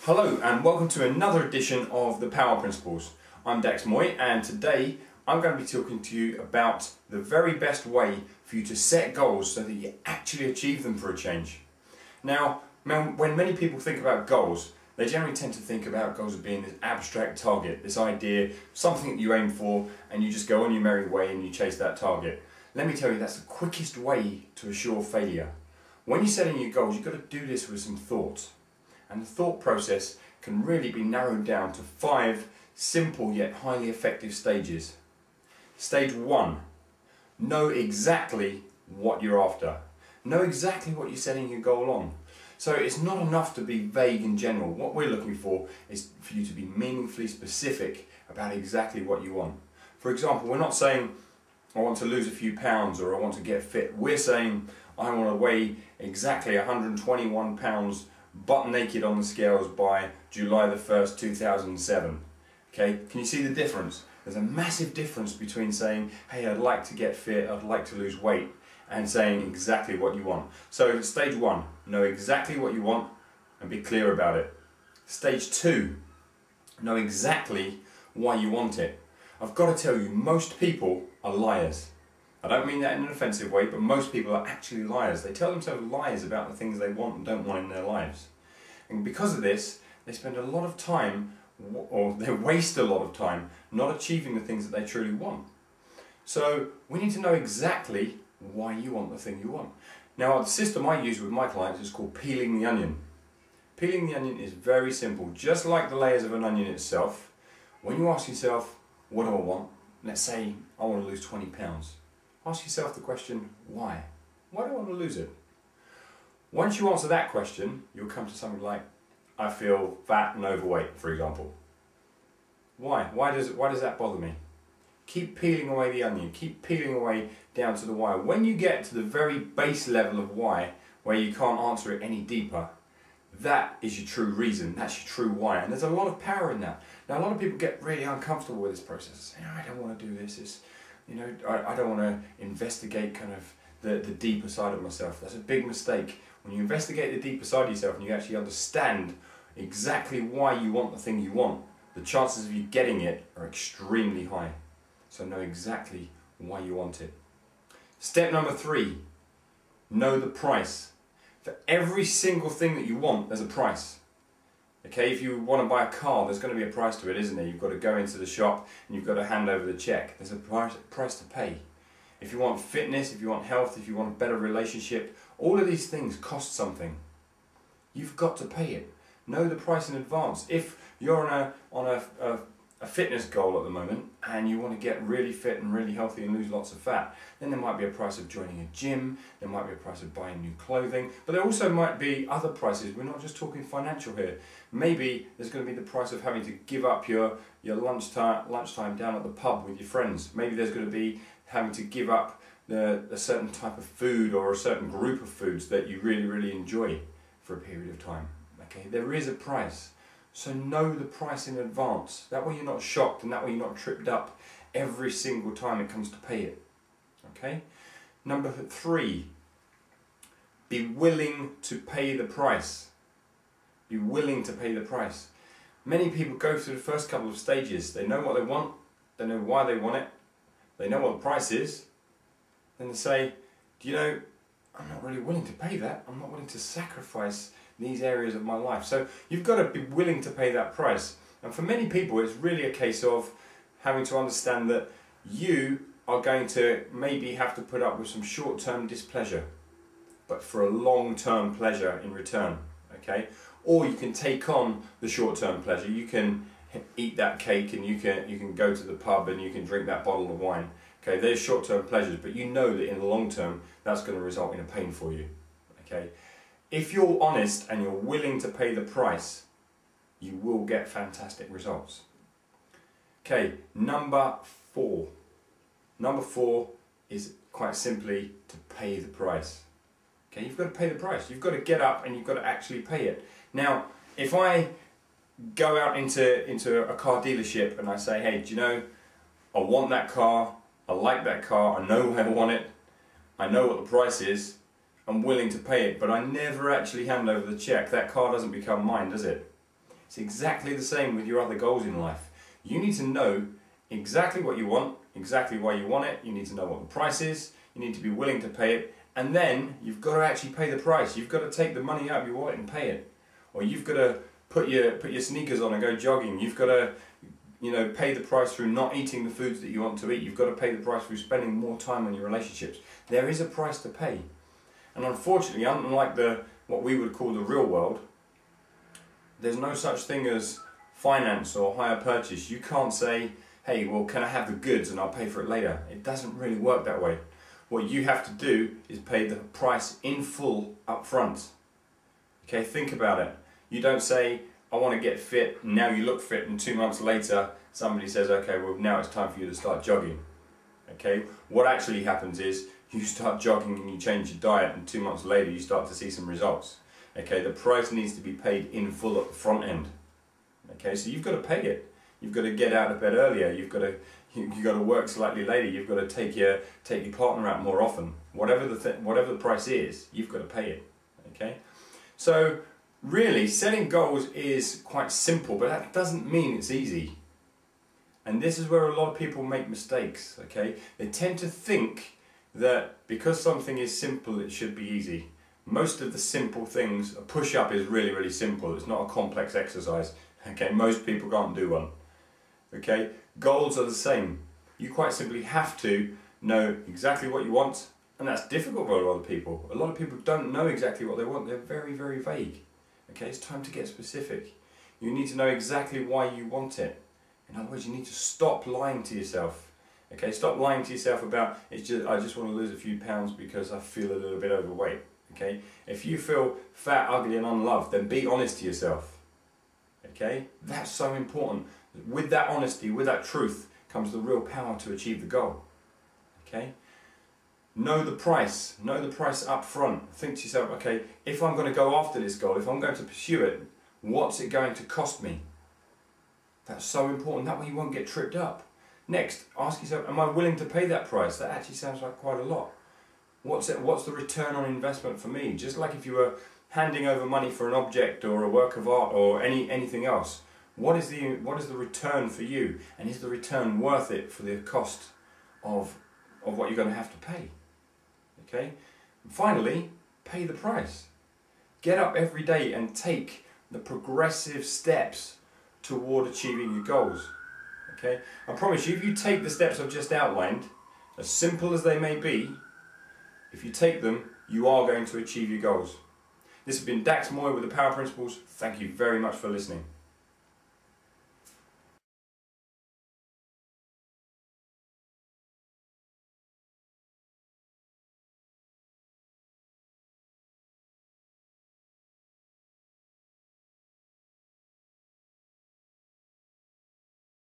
Hello and welcome to another edition of the Power Principles. I'm Dax Moy and today I'm going to be talking to you about the very best way for you to set goals so that you actually achieve them for a change. Now, when many people think about goals, they generally tend to think about goals as being this abstract target, this idea, something that you aim for and you just go on your merry way and you chase that target. Let me tell you, that's the quickest way to assure failure. When you're setting your goals, you've got to do this with some thought. And the thought process can really be narrowed down to 5 simple yet highly effective stages. Stage 1. Know exactly what you're after. Know exactly what you're setting your goal on. So it's not enough to be vague in general. What we're looking for is for you to be meaningfully specific about exactly what you want. For example, we're not saying I want to lose a few pounds or I want to get fit. We're saying I want to weigh exactly 121 pounds butt naked on the scales by July the 1st, 2007. Okay, can you see the difference? There's a massive difference between saying, hey, I'd like to get fit, I'd like to lose weight, and saying exactly what you want. So stage 1, know exactly what you want and be clear about it. Stage 2, know exactly why you want it. I've got to tell you, most people are liars. I don't mean that in an offensive way, but most people are actually liars. They tell themselves lies about the things they want and don't want in their lives. And because of this, they spend a lot of time, or they waste a lot of time, not achieving the things that they truly want. So we need to know exactly why you want the thing you want. Now, the system I use with my clients is called peeling the onion. Peeling the onion is very simple. Just like the layers of an onion itself, when you ask yourself, what do I want? Let's say I want to lose 20 pounds. Ask yourself the question, why? Why do I want to lose it? Once you answer that question, you'll come to something like, I feel fat and overweight, for example. Why? Why does that bother me? Keep peeling away the onion, keep peeling away down to the why. When you get to the very base level of why, where you can't answer it any deeper, that is your true reason, that's your true why. And there's a lot of power in that. Now, a lot of people get really uncomfortable with this process. I don't want to do this. I don't want to investigate kind of the deeper side of myself. That's a big mistake. When you investigate the deeper side of yourself and you actually understand exactly why you want the thing you want, the chances of you getting it are extremely high. So know exactly why you want it. Step number 3, know the price. For every single thing that you want, there's a price. Okay, if you want to buy a car, there's going to be a price to it, isn't there? You've got to go into the shop and you've got to hand over the check. There's a price to pay. If you want fitness, if you want health, if you want a better relationship, all of these things cost something. You've got to pay it. Know the price in advance. If you're on a fitness goal at the moment and you want to get really fit and really healthy and lose lots of fat, then there might be a price of joining a gym, there might be a price of buying new clothing, but there also might be other prices. We're not just talking financial here. Maybe there's going to be the price of having to give up your lunchtime down at the pub with your friends. Maybe there's going to be having to give up a certain type of food or a certain group of foods that you really, really enjoy for a period of time. Okay, there is a price. So know the price in advance. That way you're not shocked and that way you're not tripped up every single time it comes to pay it. Okay? Number 3, be willing to pay the price. Be willing to pay the price. Many people go through the first couple of stages. They know what they want, they know why they want it, they know what the price is, then they say, do you know, I'm not really willing to pay that. I'm not willing to sacrifice these areas of my life. So you've got to be willing to pay that price. And for many people, it's really a case of having to understand that you are going to maybe have to put up with some short-term displeasure, but for a long-term pleasure in return. Okay? Or you can take on the short-term pleasure. You can eat that cake and you can go to the pub and you can drink that bottle of wine. Okay, there's short-term pleasures, but you know that in the long term, that's going to result in a pain for you. Okay, if you're honest and you're willing to pay the price, you will get fantastic results. Okay, number 4. Number 4 is quite simply to pay the price. Okay, you've got to pay the price. You've got to get up and you've got to actually pay it. Now, if I go out into a car dealership and I say, hey, do you know, I want that car, I like that car, I know I want it, I know what the price is, I'm willing to pay it, but I never actually hand over the check, that car doesn't become mine, does it? It's exactly the same with your other goals in life. You need to know exactly what you want, exactly why you want it. You need to know what the price is. You need to be willing to pay it. And then you've got to actually pay the price. You've got to take the money out of your wallet and pay it. Or you've got to put your sneakers on and go jogging. You've got to, pay the price through not eating the foods that you want to eat. You've got to pay the price through spending more time on your relationships. There is a price to pay. And unfortunately, unlike what we would call the real world, there's no such thing as finance or hire purchase. You can't say, hey, well, can I have the goods and I'll pay for it later? It doesn't really work that way. What you have to do is pay the price in full up front. Okay, think about it. You don't say, I want to get fit, now you look fit, and 2 months later somebody says, okay, well now it's time for you to start jogging. Okay, what actually happens is you start jogging and you change your diet, and 2 months later you start to see some results. Okay, the price needs to be paid in full at the front end. Okay, so you've got to pay it. You've got to get out of bed earlier. You've got to work slightly later. You've got to take your partner out more often. Whatever the price is, you've got to pay it. Okay, so really setting goals is quite simple, but that doesn't mean it's easy. And this is where a lot of people make mistakes. Okay, they tend to think that because something is simple, it should be easy. Most of the simple things, a push-up is really, really simple. It's not a complex exercise. Okay, most people can't do one. Okay, goals are the same. You quite simply have to know exactly what you want, and that's difficult for a lot of people. A lot of people don't know exactly what they want. They're very, very vague. Okay, it's time to get specific. You need to know exactly why you want it. In other words, you need to stop lying to yourself. Okay, stop lying to yourself about, I just want to lose a few pounds because I feel a little bit overweight. Okay, if you feel fat, ugly and unloved, then be honest to yourself. Okay, that's so important. With that honesty, with that truth, comes the real power to achieve the goal. Okay, know the price up front. Think to yourself, okay, if I'm going to go after this goal, if I'm going to pursue it, what's it going to cost me? That's so important. That way you won't get tripped up. Next, ask yourself, am I willing to pay that price? That actually sounds like quite a lot. What's the return on investment for me? Just like if you were handing over money for an object or a work of art or anything else, what is the return for you? And is the return worth it for the cost of what you're going to have to pay? Okay? And finally, pay the price. Get up every day and take the progressive steps toward achieving your goals. Okay? I promise you, if you take the steps I've just outlined, as simple as they may be, if you take them, you are going to achieve your goals. This has been Dax Moy with the Power Principles. Thank you very much for listening.